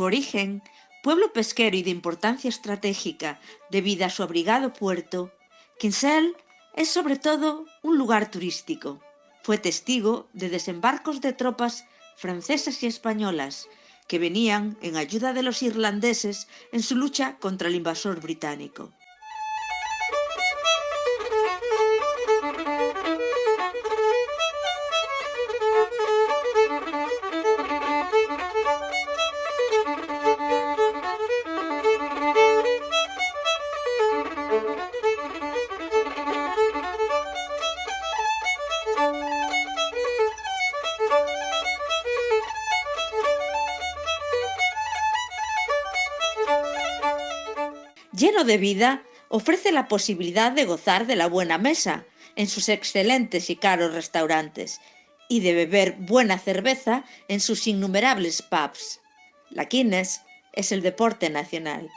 su origen, pueblo pesquero y de importancia estratégica debido a su abrigado puerto, Kinsale es sobre todo un lugar turístico. Fue testigo de desembarcos de tropas francesas y españolas que venían en ayuda de los irlandeses en su lucha contra el invasor británico. Lleno de vida, ofrece la posibilidad de gozar de la buena mesa en sus excelentes y caros restaurantes y de beber buena cerveza en sus innumerables pubs. La Guinness es el deporte nacional.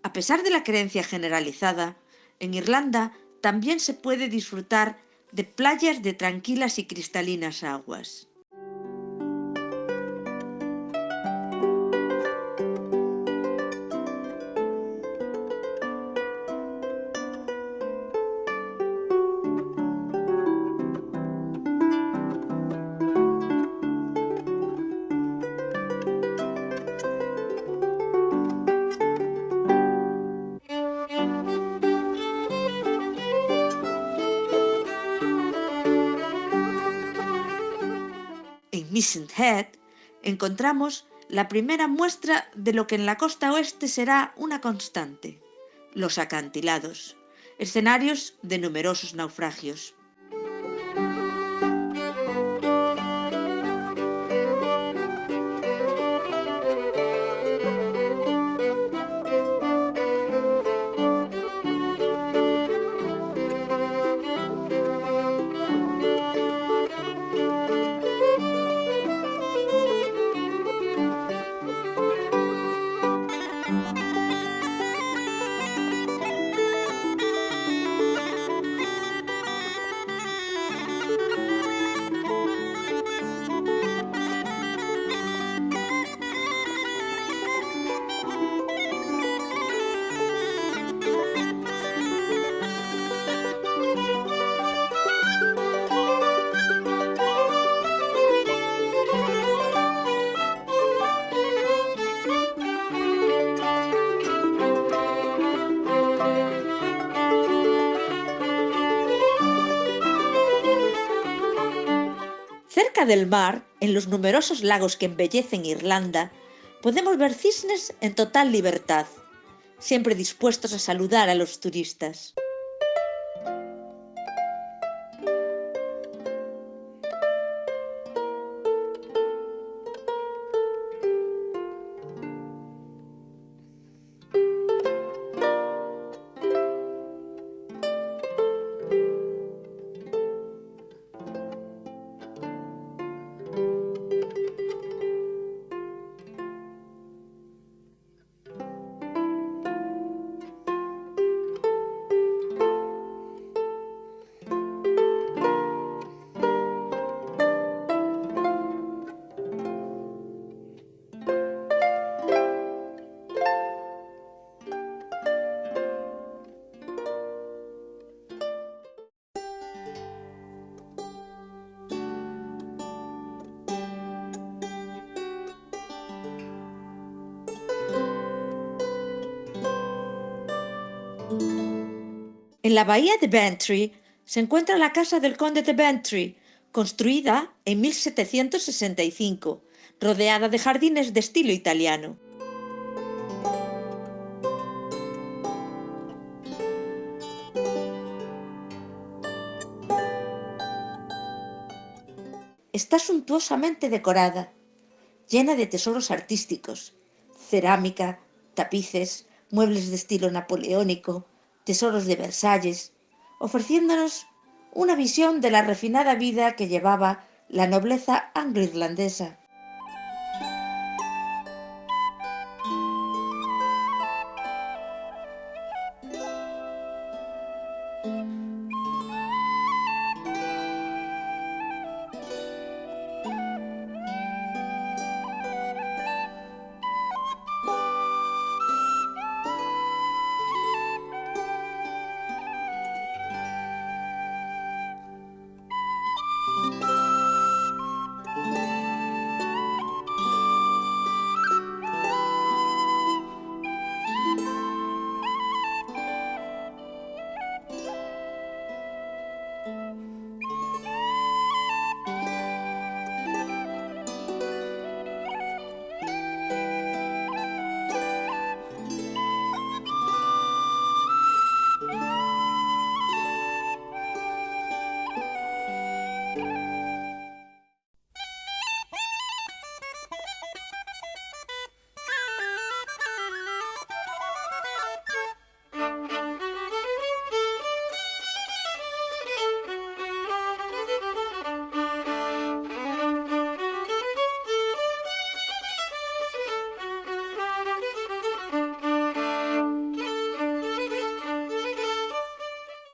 A pesar de la creencia generalizada, en Irlanda también se puede disfrutar de playas de tranquilas y cristalinas aguas. En Mission Head encontramos la primera muestra de lo que en la costa oeste será una constante: los acantilados, escenarios de numerosos naufragios. Cerca del mar, en los numerosos lagos que embellecen Irlanda, podemos ver cisnes en total libertad, siempre dispuestos a saludar a los turistas. En la bahía de Bantry se encuentra la casa del conde de Bantry, construida en 1765, rodeada de jardines de estilo italiano. Está suntuosamente decorada, llena de tesoros artísticos, cerámica, tapices, muebles de estilo napoleónico, tesoros de Versalles, ofreciéndonos una visión de la refinada vida que llevaba la nobleza anglo-irlandesa.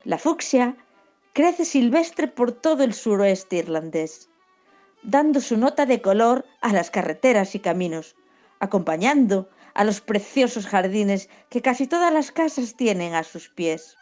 La fucsia crece silvestre por todo el suroeste irlandés, dando su nota de color a las carreteras y caminos, acompañando a los preciosos jardines que casi todas las casas tienen a sus pies.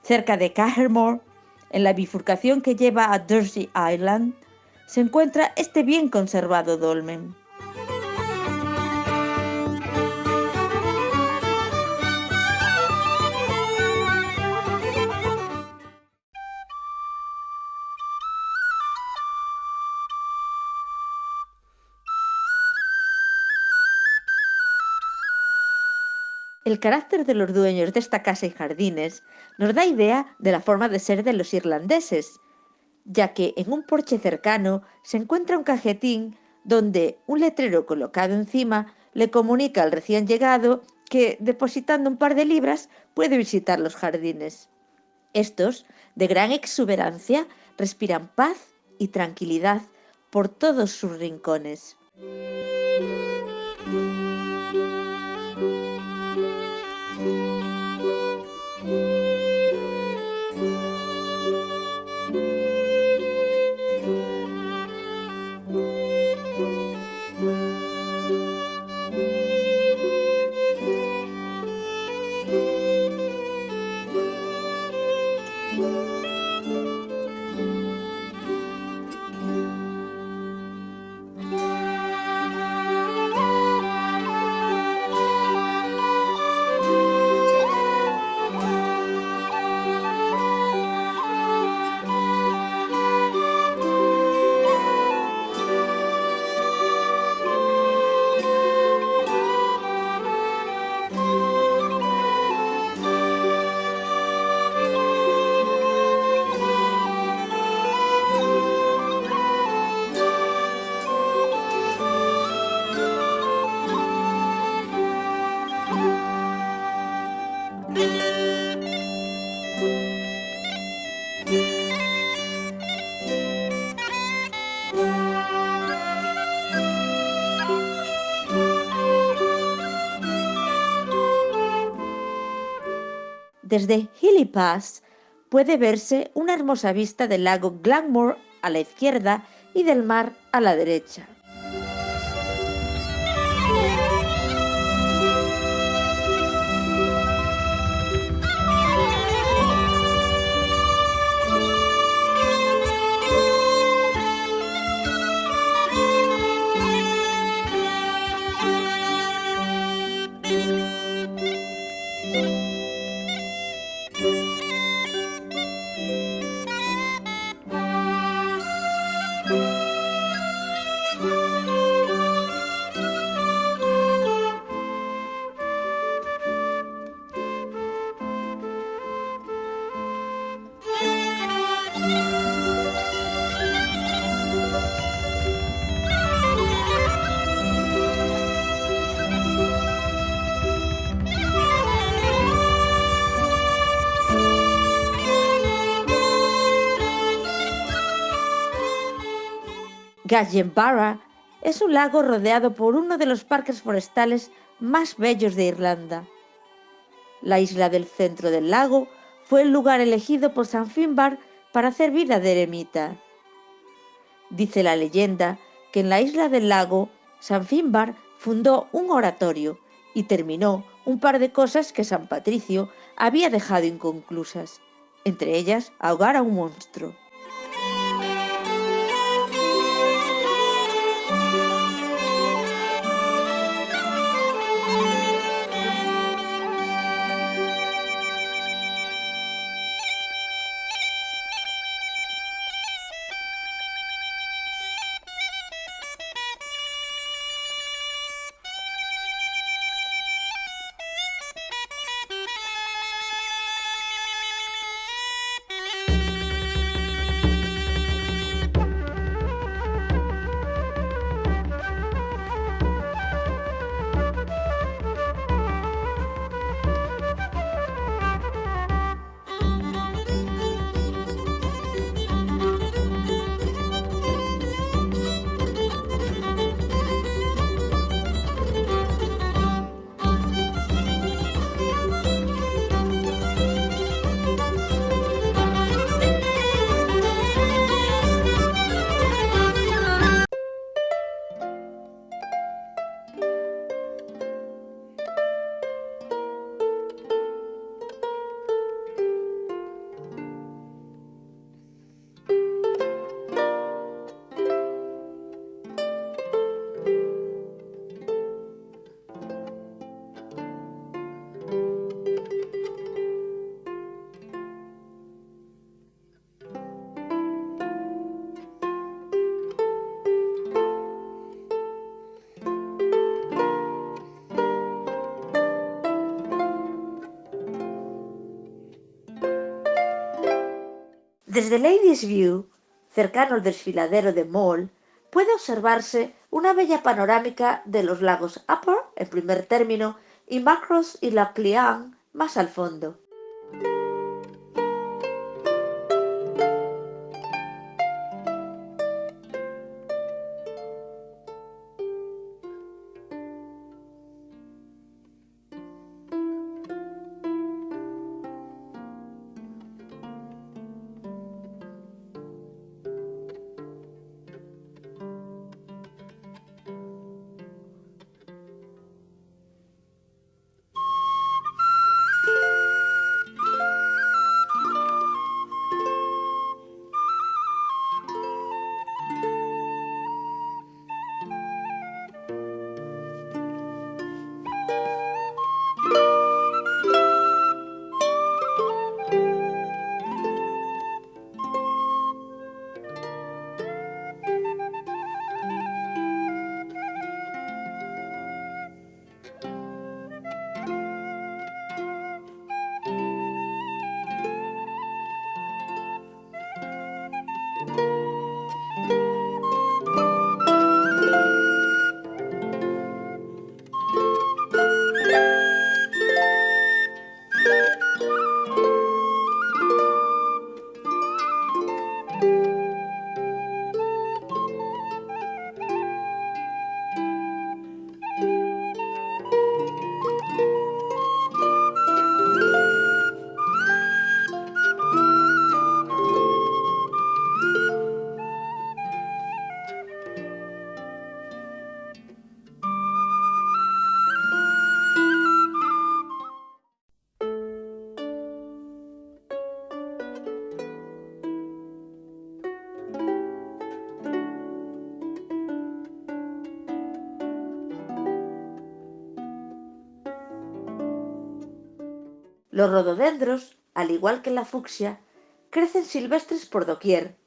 Cerca de Cahermore, en la bifurcación que lleva a Dursey Island, se encuentra este bien conservado dolmen. El carácter de los dueños de esta casa y jardines nos da idea de la forma de ser de los irlandeses, ya que en un porche cercano se encuentra un cajetín donde un letrero colocado encima le comunica al recién llegado que, depositando un par de libras, puede visitar los jardines. Estos, de gran exuberancia, respiran paz y tranquilidad por todos sus rincones. Desde Healy Pass puede verse una hermosa vista del lago Glanmore a la izquierda y del mar a la derecha. Galgenbarra es un lago rodeado por uno de los parques forestales más bellos de Irlanda. La isla del centro del lago fue el lugar elegido por San Finbar para hacer vida de eremita. Dice la leyenda que en la isla del lago San Finbar fundó un oratorio y terminó un par de cosas que San Patricio había dejado inconclusas, entre ellas ahogar a un monstruo. Desde Ladies View, cercano al desfiladero de Mole, puede observarse una bella panorámica de los lagos Upper, en primer término, y Macross y Loch Lian, más al fondo. Los rododendros, al igual que la fucsia, crecen silvestres por doquier.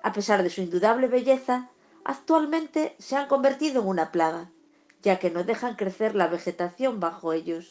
A pesar de su indudable belleza, actualmente se han convertido en una plaga, ya que no dejan crecer la vegetación bajo ellos.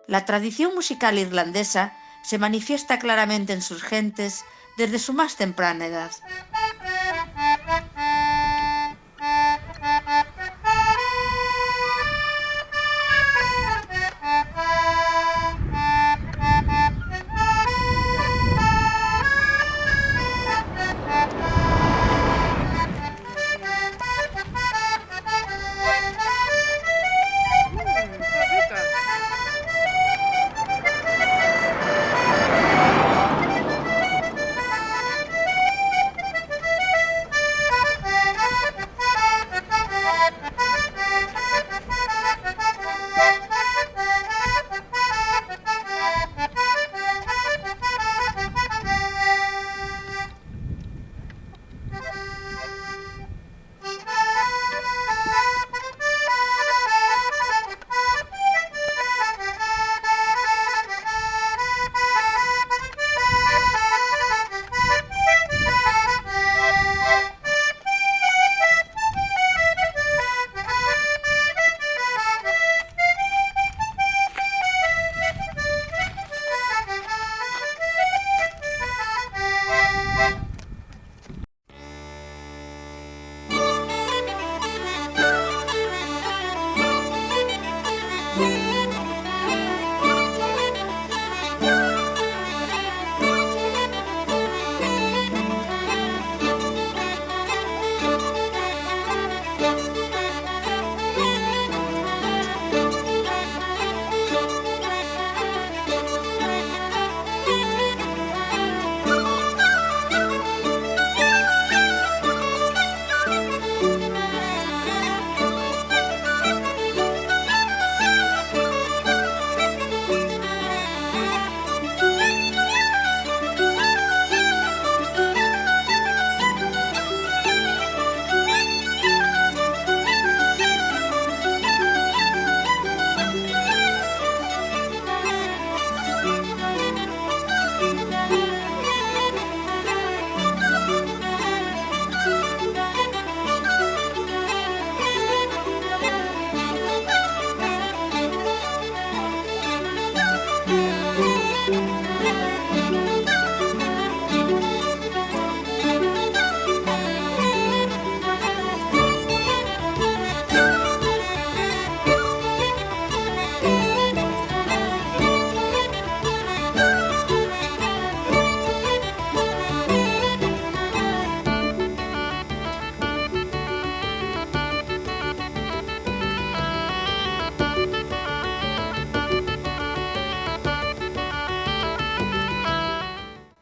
La tradición musical irlandesa se manifiesta claramente en sus gentes desde su más temprana edad.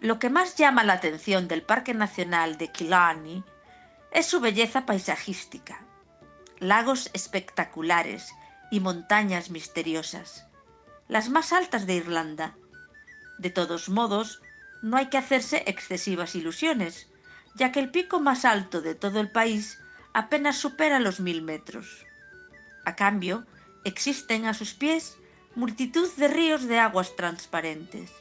Lo que más llama la atención del Parque Nacional de Killarney es su belleza paisajística. Lagos espectaculares y montañas misteriosas, las más altas de Irlanda. De todos modos, no hay que hacerse excesivas ilusiones, ya que el pico más alto de todo el país apenas supera los 1000 metros. A cambio, existen a sus pies multitud de ríos de aguas transparentes.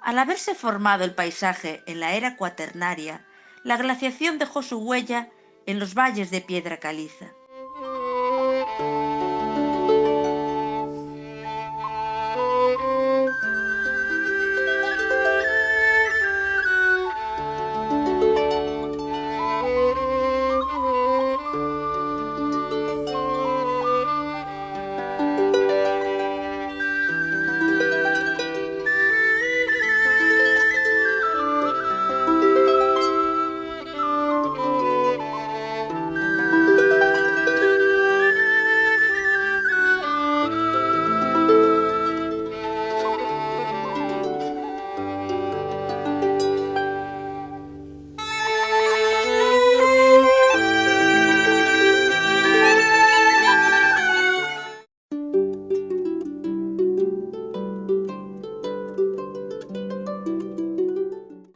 Al haberse formado el paisaje en la era cuaternaria, la glaciación dejó su huella en los valles de piedra caliza.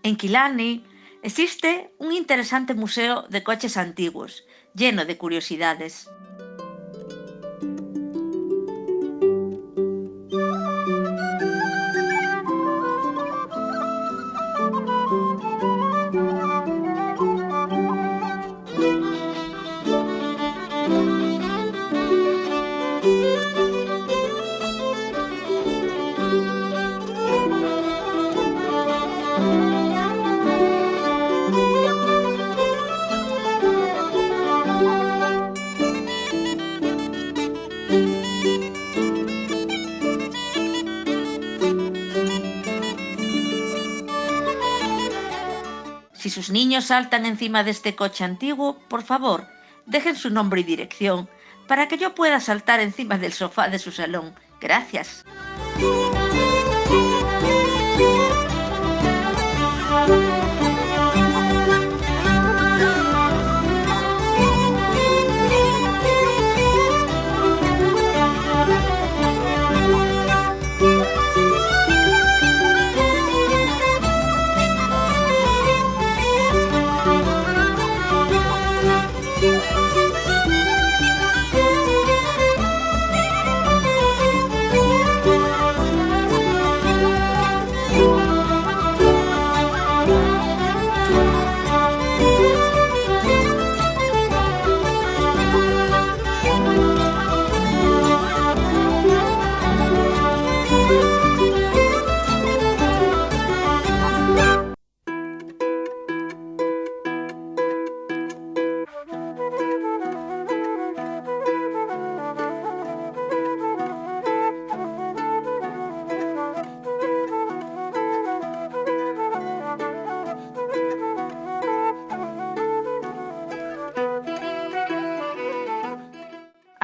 En Killarney existe un interesante museo de coches antiguos, lleno de curiosidades. Si sus niños saltan encima de este coche antiguo, por favor, dejen su nombre y dirección para que yo pueda saltar encima del sofá de su salón. Gracias.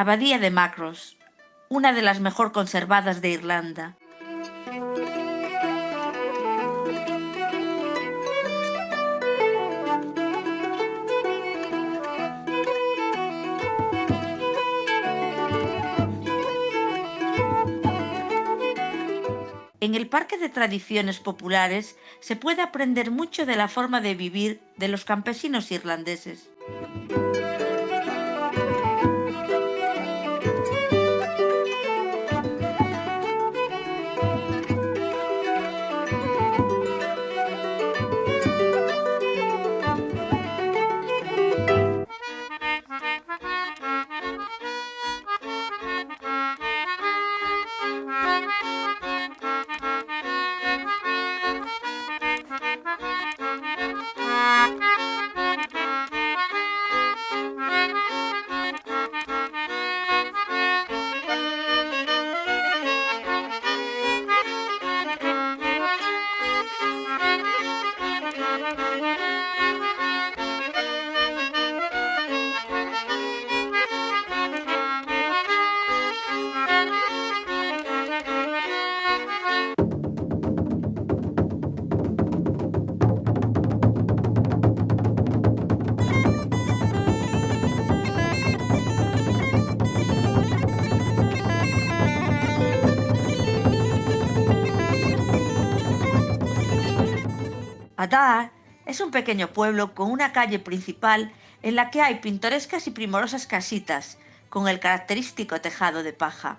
Abadía de Macross, una de las mejor conservadas de Irlanda. En el Parque de Tradiciones Populares se puede aprender mucho de la forma de vivir de los campesinos irlandeses. Adar es un pequeño pueblo con una calle principal en la que hay pintorescas y primorosas casitas con el característico tejado de paja.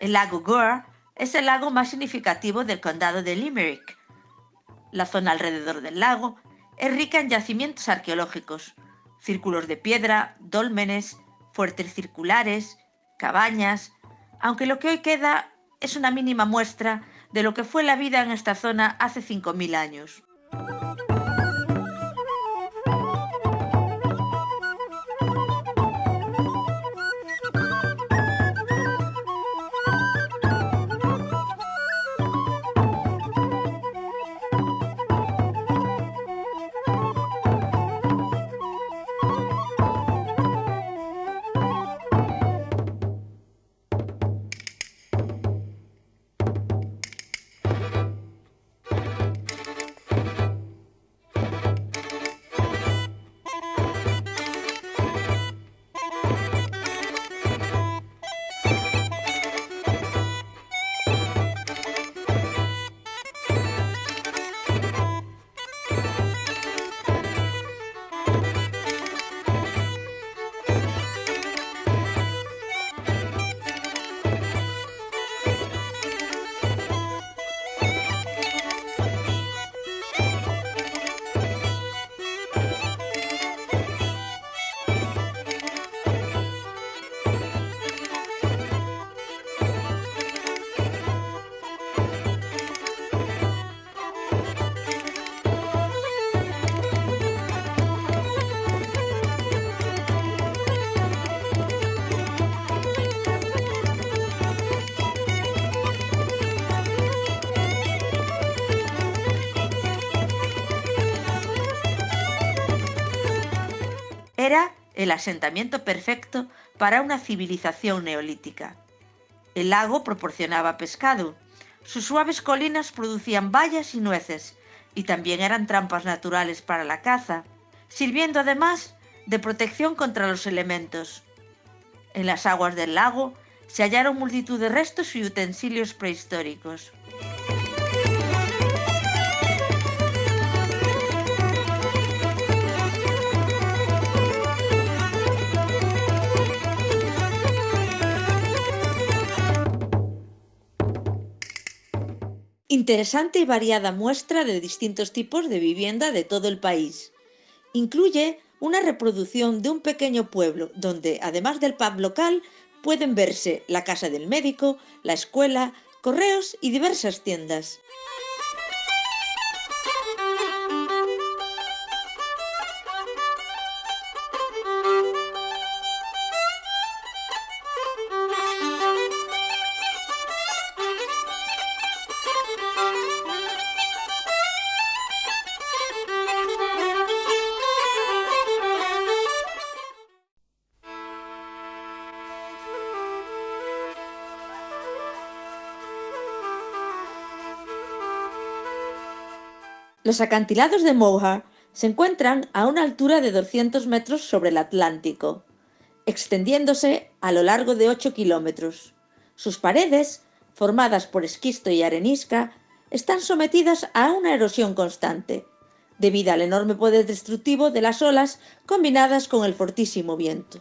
El lago Gore es el lago más significativo del condado de Limerick. La zona alrededor del lago es rica en yacimientos arqueológicos, círculos de piedra, dólmenes, fuertes circulares, cabañas, aunque lo que hoy queda es una mínima muestra de lo que fue la vida en esta zona hace 5000 años. Era el asentamiento perfecto para una civilización neolítica. El lago proporcionaba pescado, sus suaves colinas producían bayas y nueces, y también eran trampas naturales para la caza, sirviendo además de protección contra los elementos. En las aguas del lago se hallaron multitud de restos y utensilios prehistóricos. Interesante y variada muestra de distintos tipos de vivienda de todo el país. Incluye una reproducción de un pequeño pueblo donde, además del pub local, pueden verse la casa del médico, la escuela, correos y diversas tiendas. Los acantilados de Moher se encuentran a una altura de 200 metros sobre el Atlántico, extendiéndose a lo largo de 8 kilómetros. Sus paredes, formadas por esquisto y arenisca, están sometidas a una erosión constante, debido al enorme poder destructivo de las olas combinadas con el fortísimo viento.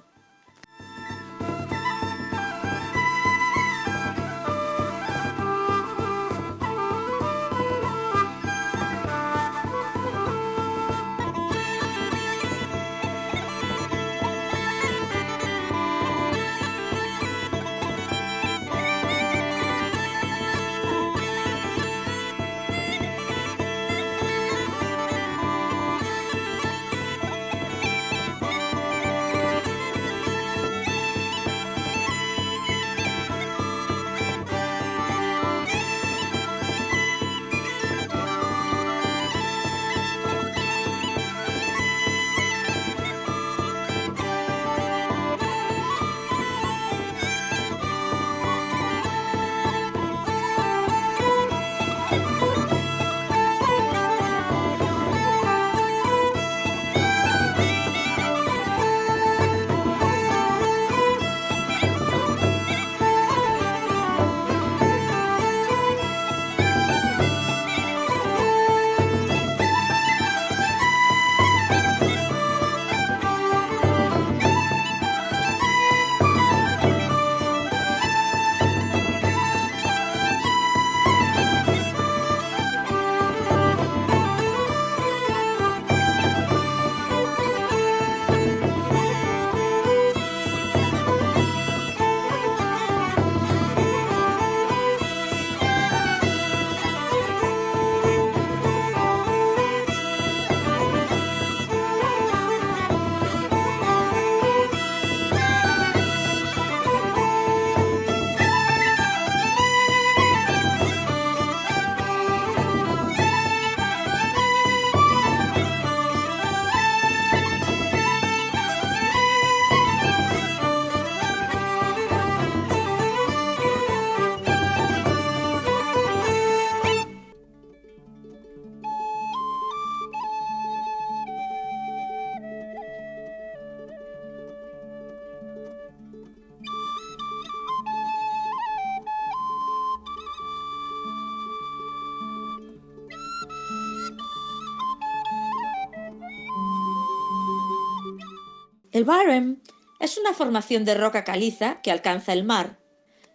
El Barren es una formación de roca caliza que alcanza el mar,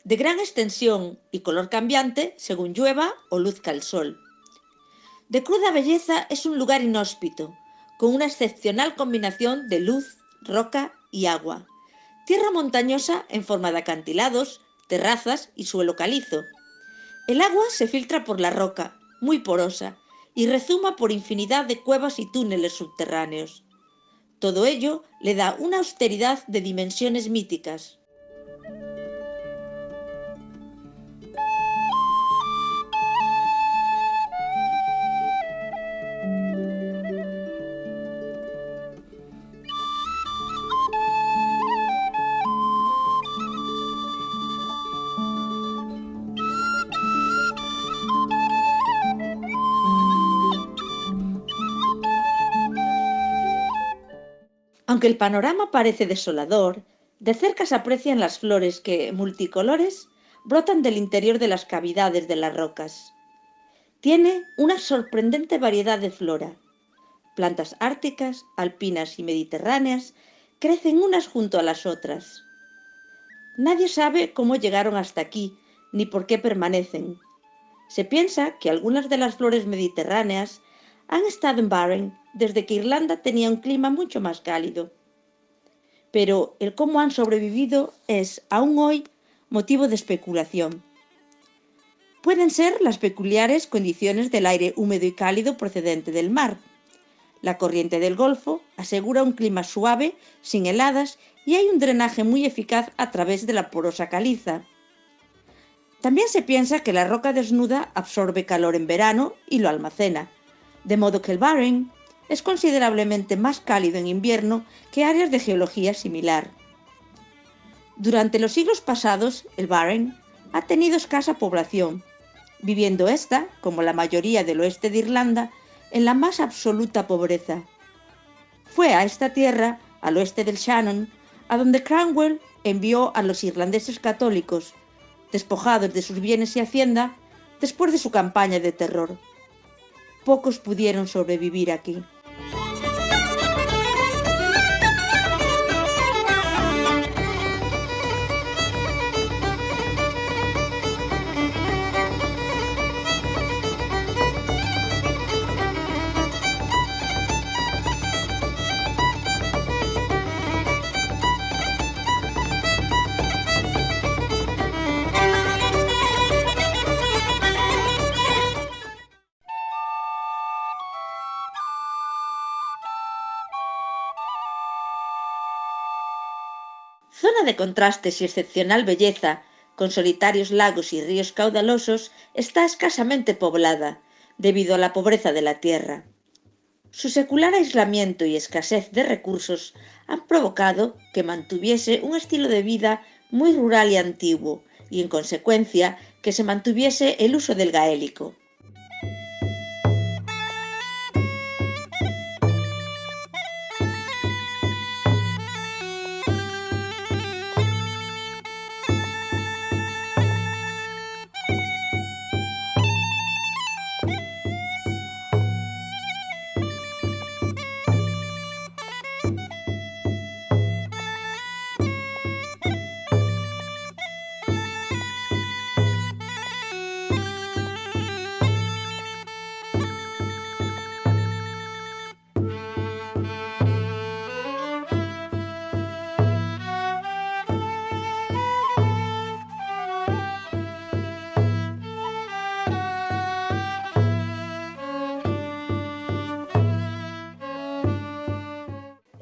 de gran extensión y color cambiante según llueva o luzca el sol. De cruda belleza, es un lugar inhóspito, con una excepcional combinación de luz, roca y agua. Tierra montañosa en forma de acantilados, terrazas y suelo calizo. El agua se filtra por la roca, muy porosa, y rezuma por infinidad de cuevas y túneles subterráneos. Todo ello le da una austeridad de dimensiones míticas. Aunque el panorama parece desolador, de cerca se aprecian las flores que, multicolores, brotan del interior de las cavidades de las rocas. Tiene una sorprendente variedad de flora. Plantas árticas, alpinas y mediterráneas crecen unas junto a las otras. Nadie sabe cómo llegaron hasta aquí, ni por qué permanecen. Se piensa que algunas de las flores mediterráneas han estado en Barren desde que Irlanda tenía un clima mucho más cálido. Pero el cómo han sobrevivido es, aún hoy, motivo de especulación. Pueden ser las peculiares condiciones del aire húmedo y cálido procedente del mar. La corriente del Golfo asegura un clima suave, sin heladas, y hay un drenaje muy eficaz a través de la porosa caliza. También se piensa que la roca desnuda absorbe calor en verano y lo almacena, de modo que el Barren es considerablemente más cálido en invierno que áreas de geología similar. Durante los siglos pasados, el Barren ha tenido escasa población, viviendo esta, como la mayoría del oeste de Irlanda, en la más absoluta pobreza. Fue a esta tierra, al oeste del Shannon, a donde Cromwell envió a los irlandeses católicos, despojados de sus bienes y hacienda, después de su campaña de terror. Pocos pudieron sobrevivir aquí. Zona de contrastes y excepcional belleza, con solitarios lagos y ríos caudalosos, está escasamente poblada, debido a la pobreza de la tierra. Su secular aislamiento y escasez de recursos han provocado que mantuviese un estilo de vida muy rural y antiguo, y en consecuencia que se mantuviese el uso del gaélico.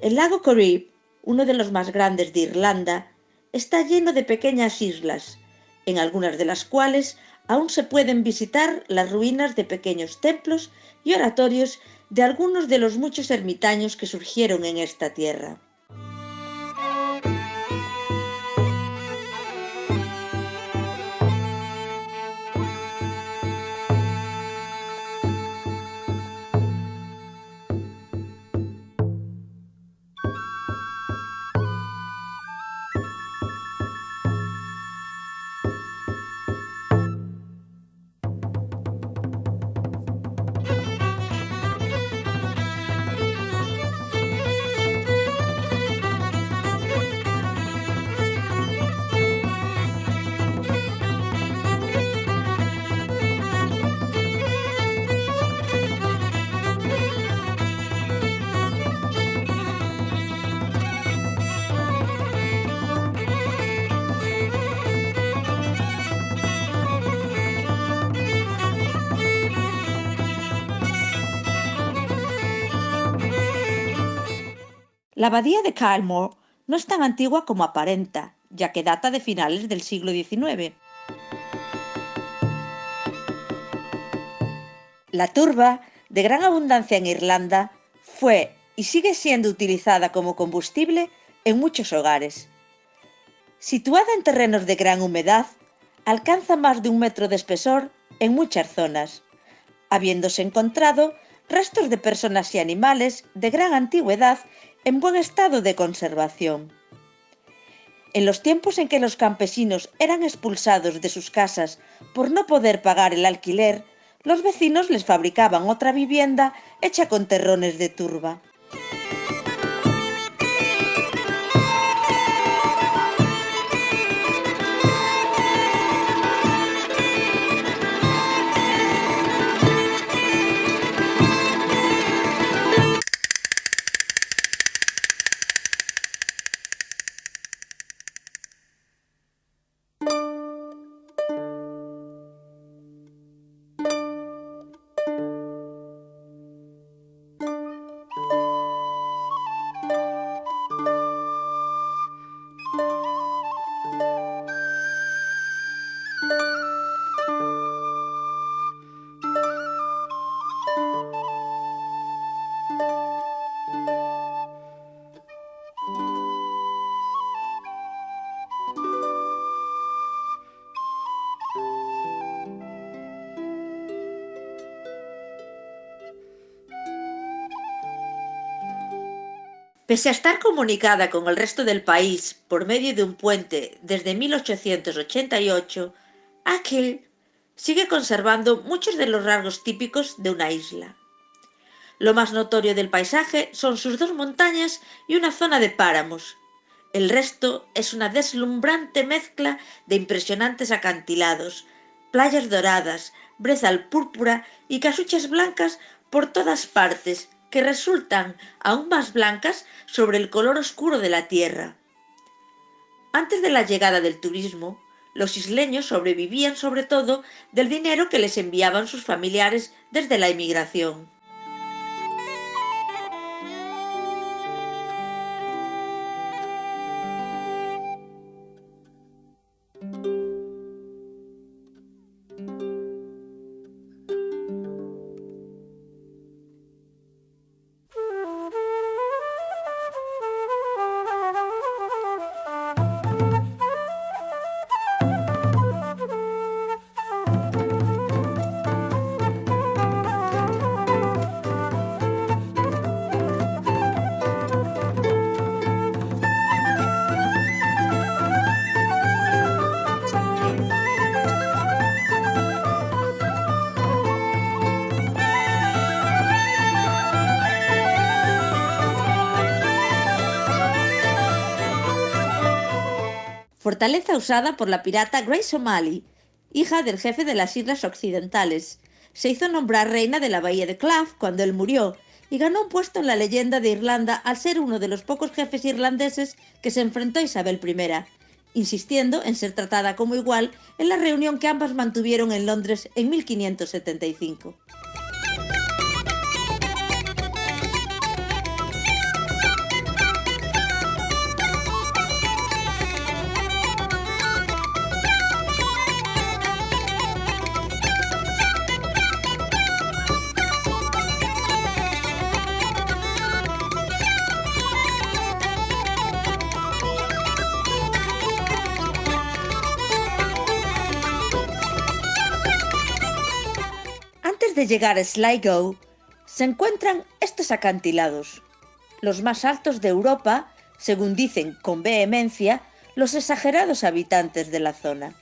El lago Corrib, uno de los más grandes de Irlanda, está lleno de pequeñas islas, en algunas de las cuales aún se pueden visitar las ruinas de pequeños templos y oratorios de algunos de los muchos ermitaños que surgieron en esta tierra. La abadía de Kylemore no es tan antigua como aparenta, ya que data de finales del siglo XIX. La turba, de gran abundancia en Irlanda, fue y sigue siendo utilizada como combustible en muchos hogares. Situada en terrenos de gran humedad, alcanza más de 1 metro de espesor en muchas zonas, habiéndose encontrado restos de personas y animales de gran antigüedad en buen estado de conservación. En los tiempos en que los campesinos eran expulsados de sus casas por no poder pagar el alquiler, los vecinos les fabricaban otra vivienda hecha con terrones de turba. Pese a estar comunicada con el resto del país por medio de un puente desde 1888, Achill sigue conservando muchos de los rasgos típicos de una isla. Lo más notorio del paisaje son sus 2 montañas y una zona de páramos. El resto es una deslumbrante mezcla de impresionantes acantilados, playas doradas, brezal púrpura y casuchas blancas por todas partes, que resultan aún más blancas sobre el color oscuro de la tierra. Antes de la llegada del turismo, los isleños sobrevivían sobre todo del dinero que les enviaban sus familiares desde la emigración. Fortaleza usada por la pirata Grace O'Malley, hija del jefe de las Islas Occidentales. Se hizo nombrar reina de la bahía de Clough cuando él murió y ganó un puesto en la leyenda de Irlanda al ser uno de los pocos jefes irlandeses que se enfrentó a Isabel I, insistiendo en ser tratada como igual en la reunión que ambas mantuvieron en Londres en 1575. Antes de llegar a Sligo, se encuentran estos acantilados, los más altos de Europa, según dicen con vehemencia los exagerados habitantes de la zona.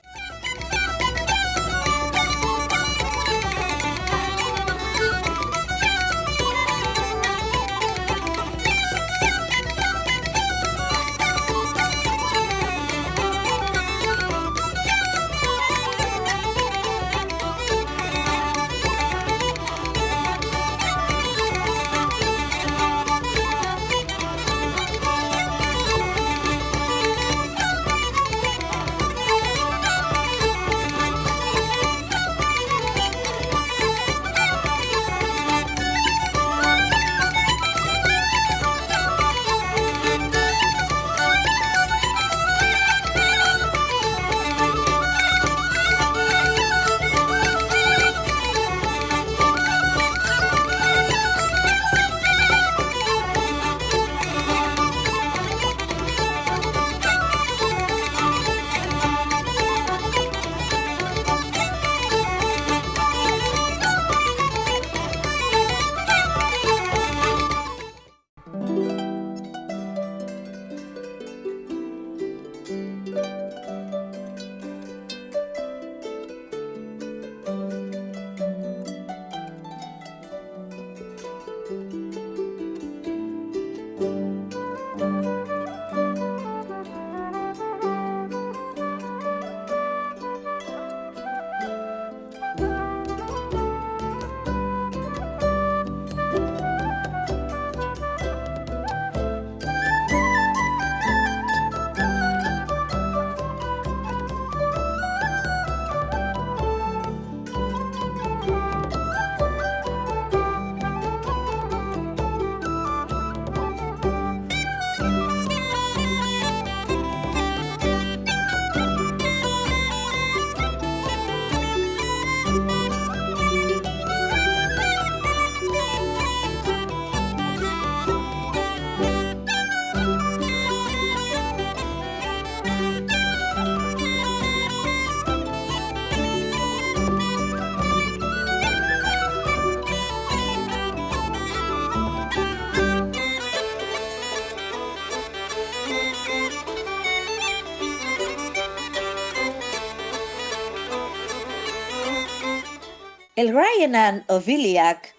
El Grayanan o Viliac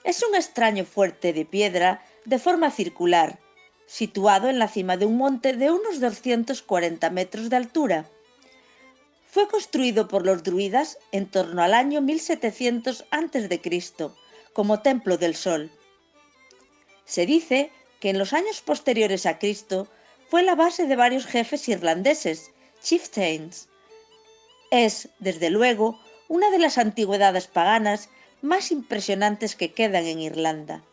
es un extraño fuerte de piedra de forma circular, situado en la cima de un monte de unos 240 metros de altura. Fue construido por los druidas en torno al año 1700 a.C., como templo del sol. Se dice que en los años posteriores a Cristo fue la base de varios jefes irlandeses, chieftains. Es, desde luego, una de las antigüedades paganas más impresionantes que quedan en Irlanda.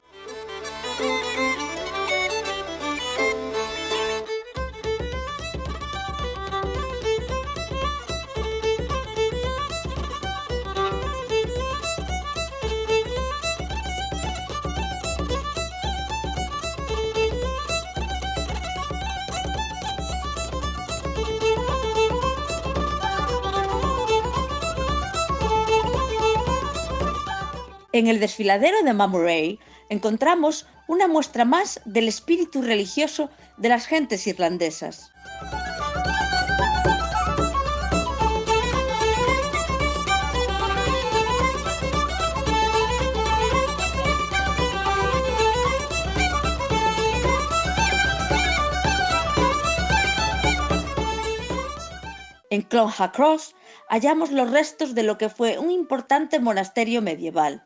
En el desfiladero de Murray encontramos una muestra más del espíritu religioso de las gentes irlandesas. En Clonacross hallamos los restos de lo que fue un importante monasterio medieval.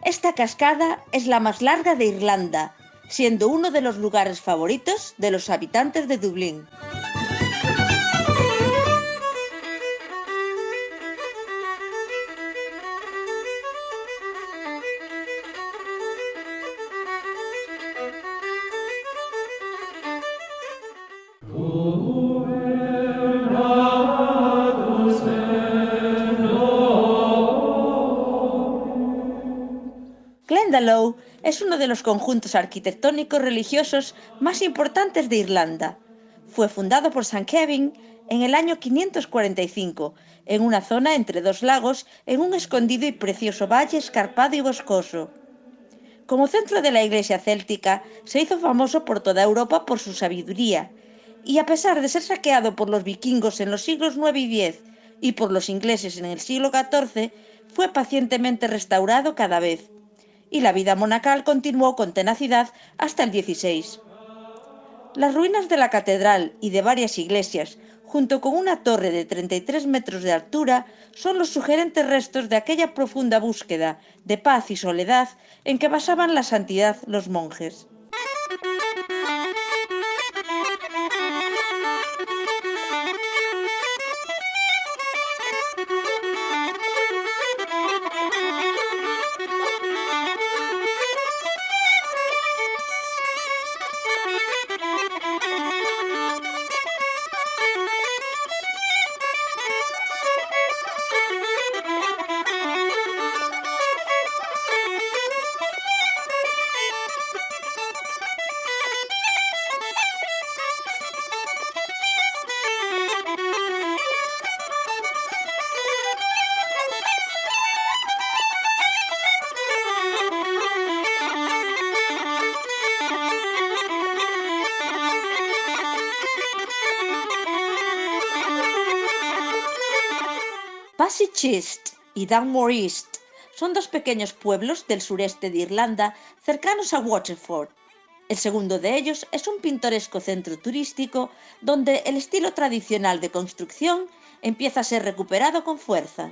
Esta cascada es la más larga de Irlanda, siendo uno de los lugares favoritos de los habitantes de Dublín. Glendalough es uno de los conjuntos arquitectónicos religiosos más importantes de Irlanda. Fue fundado por San Kevin en el año 545, en una zona entre dos lagos, en un escondido y precioso valle escarpado y boscoso. Como centro de la Iglesia céltica, se hizo famoso por toda Europa por su sabiduría, y a pesar de ser saqueado por los vikingos en los siglos IX y X y por los ingleses en el siglo XIV, fue pacientemente restaurado cada vez, y la vida monacal continuó con tenacidad hasta el XVI. Las ruinas de la catedral y de varias iglesias, junto con una torre de 33 metros de altura, son los sugerentes restos de aquella profunda búsqueda de paz y soledad en que basaban la santidad los monjes. Passage East y Dunmore East son dos pequeños pueblos del sureste de Irlanda cercanos a Waterford. El segundo de ellos es un pintoresco centro turístico donde el estilo tradicional de construcción empieza a ser recuperado con fuerza.